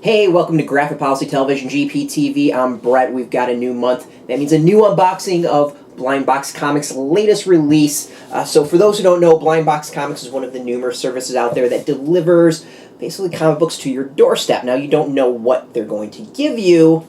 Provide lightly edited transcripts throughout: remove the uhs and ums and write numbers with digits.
Hey, welcome to Graphic Policy Television, GPTV. I'm Brett. We've got a new month. That means a new unboxing of Blindbox Comics' latest release. So for those who don't know, Blindbox Comics is one of the numerous services out there that delivers basically comic books to your doorstep. Now, you don't know what they're going to give you.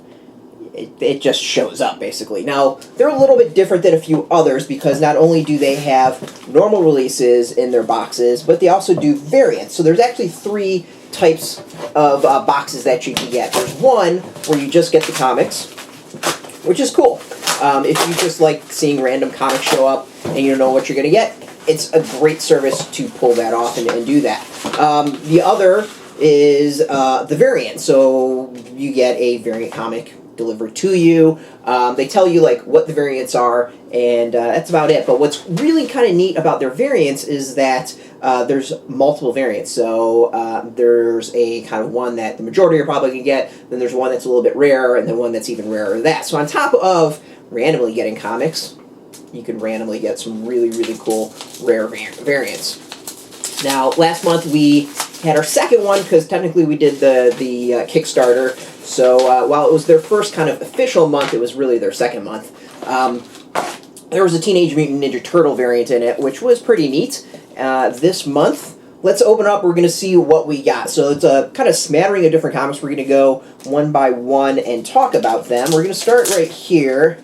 It just shows up, basically. Now, they're a little bit different than a few others because not only do they have normal releases in their boxes, but they also do variants. So there's actually three types of boxes that you can get. There's one where you just get the comics, which is cool. If you just like seeing random comics show up and you don't know what you're going to get, it's a great service to pull that off and do that. The other is the variant. So you get a variant comic delivered to you. They tell you like what the variants are, and that's about it. But what's really kind of neat about their variants is that there's multiple variants. So there's a kind of one that the majority are probably going to get, then there's one that's a little bit rare, and then one that's even rarer than that. So on top of randomly getting comics, you can randomly get some really, really cool rare variants. Now, last month we had our second one because technically we did the Kickstarter. So while it was their first kind of official month, it was really their second month. There was a Teenage Mutant Ninja Turtle variant in it, which was pretty neat. This month, let's open up. We're going to see what we got. So it's a kind of smattering of different comics. We're going to go one by one and talk about them. We're going to start right here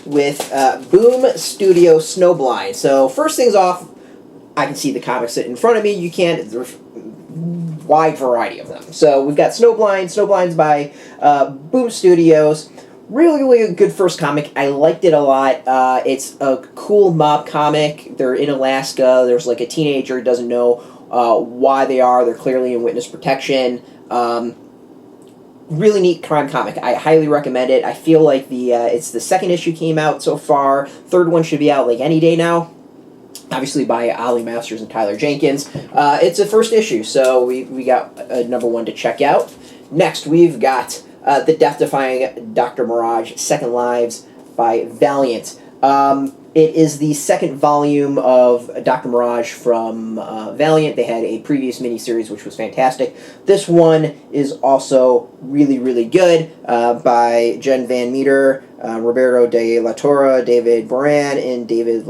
with Boom Studio Snowblind. So first things off, I can see the comics sitting in front of me. You can't. There's a wide variety of them. So we've got Snowblind. Snowblind's by Boom Studios. Really, really a good first comic. I liked it a lot. It's a cool mob comic. They're in Alaska. There's like a teenager who doesn't know why they are. They're clearly in witness protection. Really neat crime comic. I highly recommend it. I feel like it's the second issue came out so far. Third one should be out like any day now. Obviously by Ollie Masters and Tyler Jenkins. It's a first issue, so we got number one to check out. Next, we've got The Death-Defying Dr. Mirage, Second Lives by Valiant. It is the second volume of Dr. Mirage from Valiant. They had a previous miniseries, which was fantastic. This one is also really, really good, by Jen Van Meter, Roberto de la Torre, David Boran, and David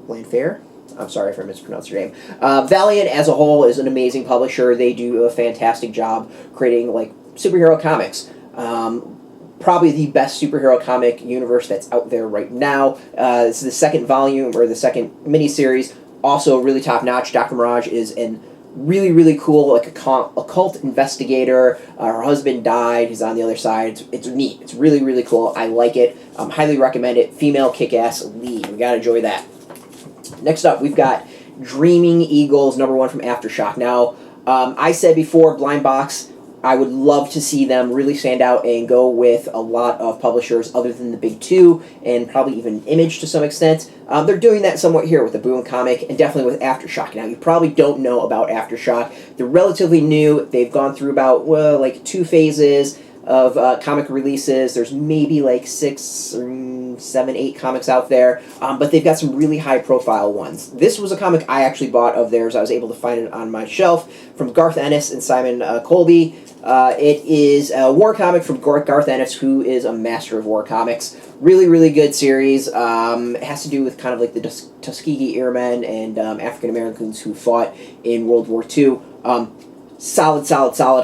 Landfair. I'm sorry if I mispronounced your name. Valiant as a whole is an amazing publisher. They do a fantastic job creating like superhero comics. Probably the best superhero comic universe that's out there right now. This is the second volume, or the second miniseries. Also really top-notch. Dr. Mirage is an really, really cool, like occult investigator. Her husband died. He's on the other side. It's neat. It's really, really cool. I like it. Highly recommend it. Female kick-ass lead. We gotta enjoy that. Next up, we've got Dreaming Eagles, number one from Aftershock. Now, I said before, Blindbox, I would love to see them really stand out and go with a lot of publishers other than the big two, and probably even Image to some extent. They're doing that somewhat here with the Boom comic, and definitely with Aftershock. Now, you probably don't know about Aftershock. They're relatively new. They've gone through about, well, like 2 phases of comic releases. There's maybe like 6 or 7, 8 comics out there, but they've got some really high-profile ones. This was a comic I actually bought of theirs. I was able to find it on my shelf from Garth Ennis and Simon Colby. It is a war comic from Garth Ennis, who is a master of war comics. Really, really good series. It has to do with kind of like the Tuskegee Airmen and African Americans who fought in World War II. Solid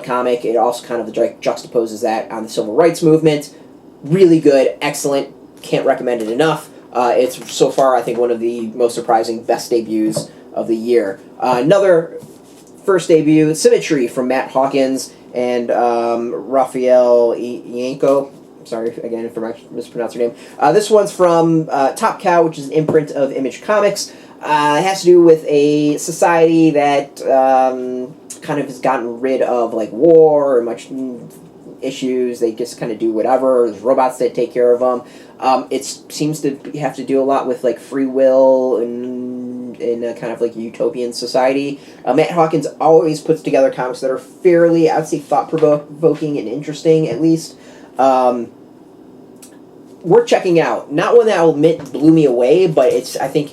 comic. It also kind of juxtaposes that on the Civil Rights Movement. Really good, excellent. Can't recommend it enough. It's so far, I think, one of the most surprising, best debuts of the year. Another first debut, Symmetry, from Matt Hawkins and Raphael Yanko. Sorry again if I mispronounced your name. This one's from Top Cow, which is an imprint of Image Comics. It has to do with a society that kind of has gotten rid of like war and much issues. They just kind of do whatever. There's robots that take care of them. It seems to have to do a lot with like free will and in a kind of like utopian society. Matt Hawkins always puts together comics that are fairly, I would say, thought-provoking and interesting, at least. Worth checking out. Not one that I'll admit blew me away, but it's, I think,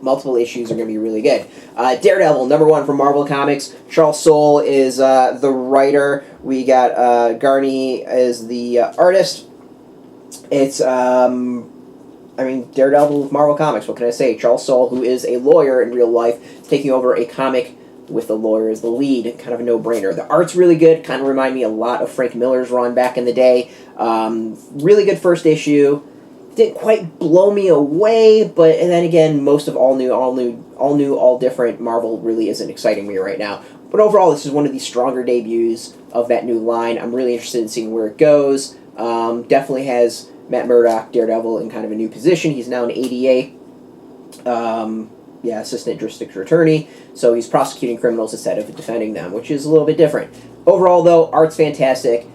multiple issues are going to be really good. Daredevil, #1 from Marvel Comics. Charles Soule is the writer. We got Garney as the artist. It's, Daredevil with Marvel Comics. What can I say? Charles Soule, who is a lawyer in real life, taking over a comic with the lawyer as the lead. Kind of a no-brainer. The art's really good. Kind of remind me a lot of Frank Miller's run back in the day. Really good first issue. Didn't quite blow me away, but and then again, most of all different Marvel really isn't exciting me right now. But overall, this is one of the stronger debuts of that new line. I'm really interested in seeing where it goes. Definitely has Matt Murdock, Daredevil, in kind of a new position. He's now an ADA, Assistant District Attorney, so he's prosecuting criminals instead of defending them, which is a little bit different. Overall, though, art's fantastic.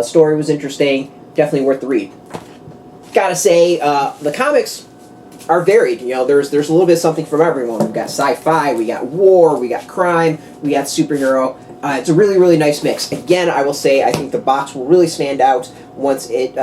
Story was interesting. Definitely worth the read. Gotta say, the comics are varied. You know, there's a little bit of something from everyone. We've got sci-fi, we got war, we got crime, we got superhero. It's a really, really nice mix. Again, I will say, I think the box will really stand out once it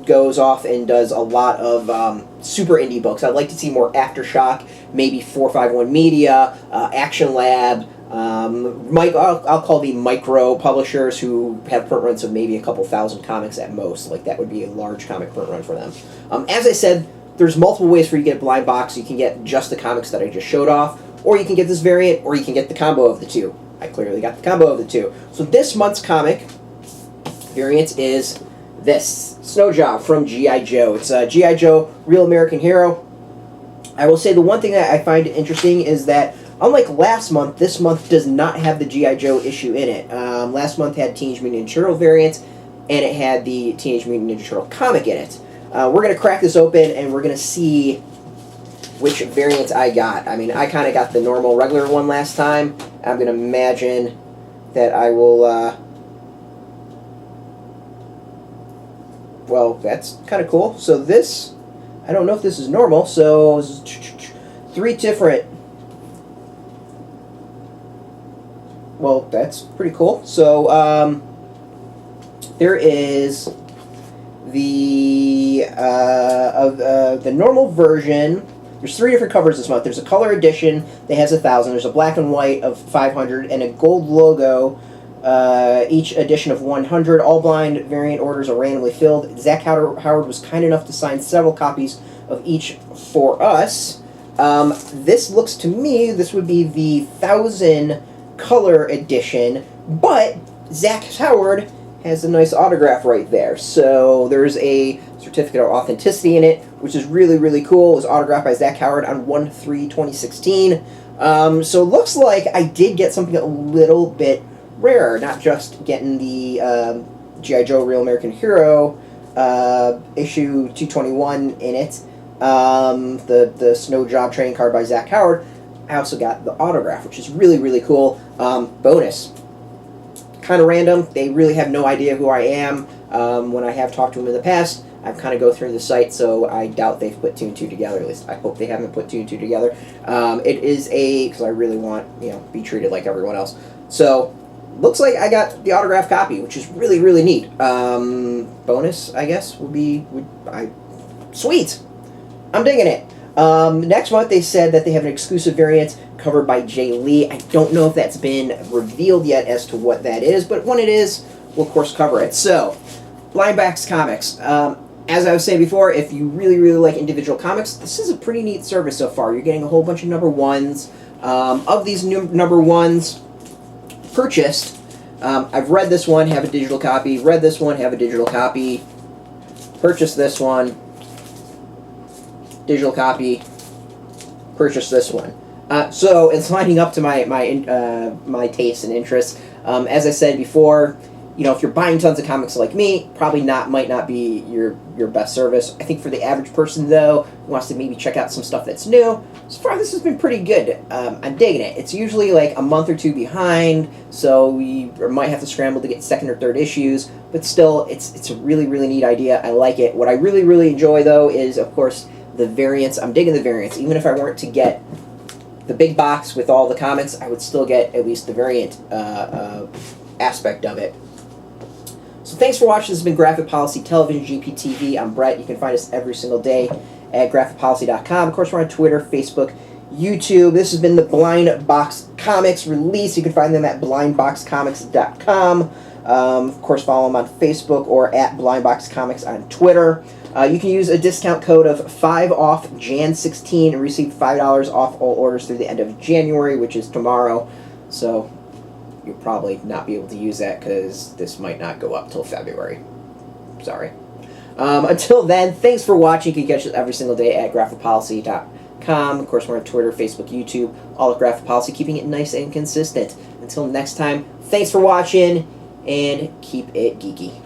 goes off and does a lot of super indie books. I'd like to see more Aftershock, maybe 451 Media, Action Lab, I'll call the micro publishers who have print runs of maybe a couple thousand comics at most. Like, that would be a large comic print run for them. As I said, there's multiple ways for you to get Blind Box. You can get just the comics that I just showed off, or you can get this variant, or you can get the combo of the two. I clearly got the combo of the two. So this month's comic variant is this, Snow Job from G.I. Joe. It's G.I. Joe, Real American Hero. I will say the one thing that I find interesting is that unlike last month, this month does not have the G.I. Joe issue in it. Last month had Teenage Mutant Ninja Turtle variant, and it had the Teenage Mutant Ninja Turtle comic in it. We're going to crack this open, and we're going to see which variant I got. I mean, I kind of got the normal, regular one last time. I'm going to imagine that I will... well, that's kind of cool. So this... I don't know if this is normal, so... 3 different... well, that's pretty cool. So, there is the normal version. There's 3 different covers this month. There's a color edition that has 1,000. There's a black and white of 500 and a gold logo. Each edition of 100. All blind variant orders are randomly filled. Zach Howard was kind enough to sign several copies of each for us. This looks to me, this would be the 1,000 color edition, but Zach Howard has a nice autograph right there. So there's a certificate of authenticity in it, which is really, really cool. It was autographed by Zach Howard on 1/3/2016. So it looks like I did get something a little bit rarer, not just getting the G.I. Joe Real American Hero issue 221 in it, the Snow Job trading card by Zach Howard. I also got the autograph, which is really, really cool. Bonus. Kind of random. They really have no idea who I am. When I have talked to them in the past, I've kind of go through the site, so I doubt they've put 2 and 2 together. At least I hope they haven't put 2 and 2 together. It is because I really want, be treated like everyone else. So, looks like I got the autographed copy, which is really, really neat. Bonus, I guess, sweet. I'm digging it. Next month, they said that they have an exclusive variant covered by Jay Lee. I don't know if that's been revealed yet as to what that is, but when it is, we'll, of course, cover it. So, Blindbox Comics. As I was saying before, if you really, really like individual comics, this is a pretty neat service so far. You're getting a whole bunch of #1s. Of these new #1s purchased, I've read this one, have a digital copy. Read this one, have a digital copy. Purchased this one. Digital copy, purchase this one. So it's lining up to my tastes and interests. As I said before, if you're buying tons of comics like me, probably might not be your best service. I think for the average person though, who wants to maybe check out some stuff that's new, so far this has been pretty good. I'm digging it. It's usually like a month or 2 behind, so we might have to scramble to get 2nd or 3rd issues. But still, it's a really, really neat idea. I like it. What I really, really enjoy though is, of course, the variants. I'm digging the variants. Even if I weren't to get the big box with all the comics, I would still get at least the variant aspect of it. So thanks for watching. This has been Graphic Policy Television, GPTV. I'm Brett. You can find us every single day at graphicpolicy.com. Of course, we're on Twitter, Facebook, YouTube. This has been the Blindbox Comics release. You can find them at blindboxcomics.com. Of course, follow them on Facebook or at Blindbox Comics on Twitter. You can use a discount code of 5 off Jan 16 and receive $5 off all orders through the end of January, which is tomorrow. So you'll probably not be able to use that because this might not go up till February. Sorry. Until then, thanks for watching. You can catch us every single day at graphic.policy.com. Of course, we're on Twitter, Facebook, YouTube, all of Graphic Policy, keeping it nice and consistent. Until next time, thanks for watching, and keep it geeky.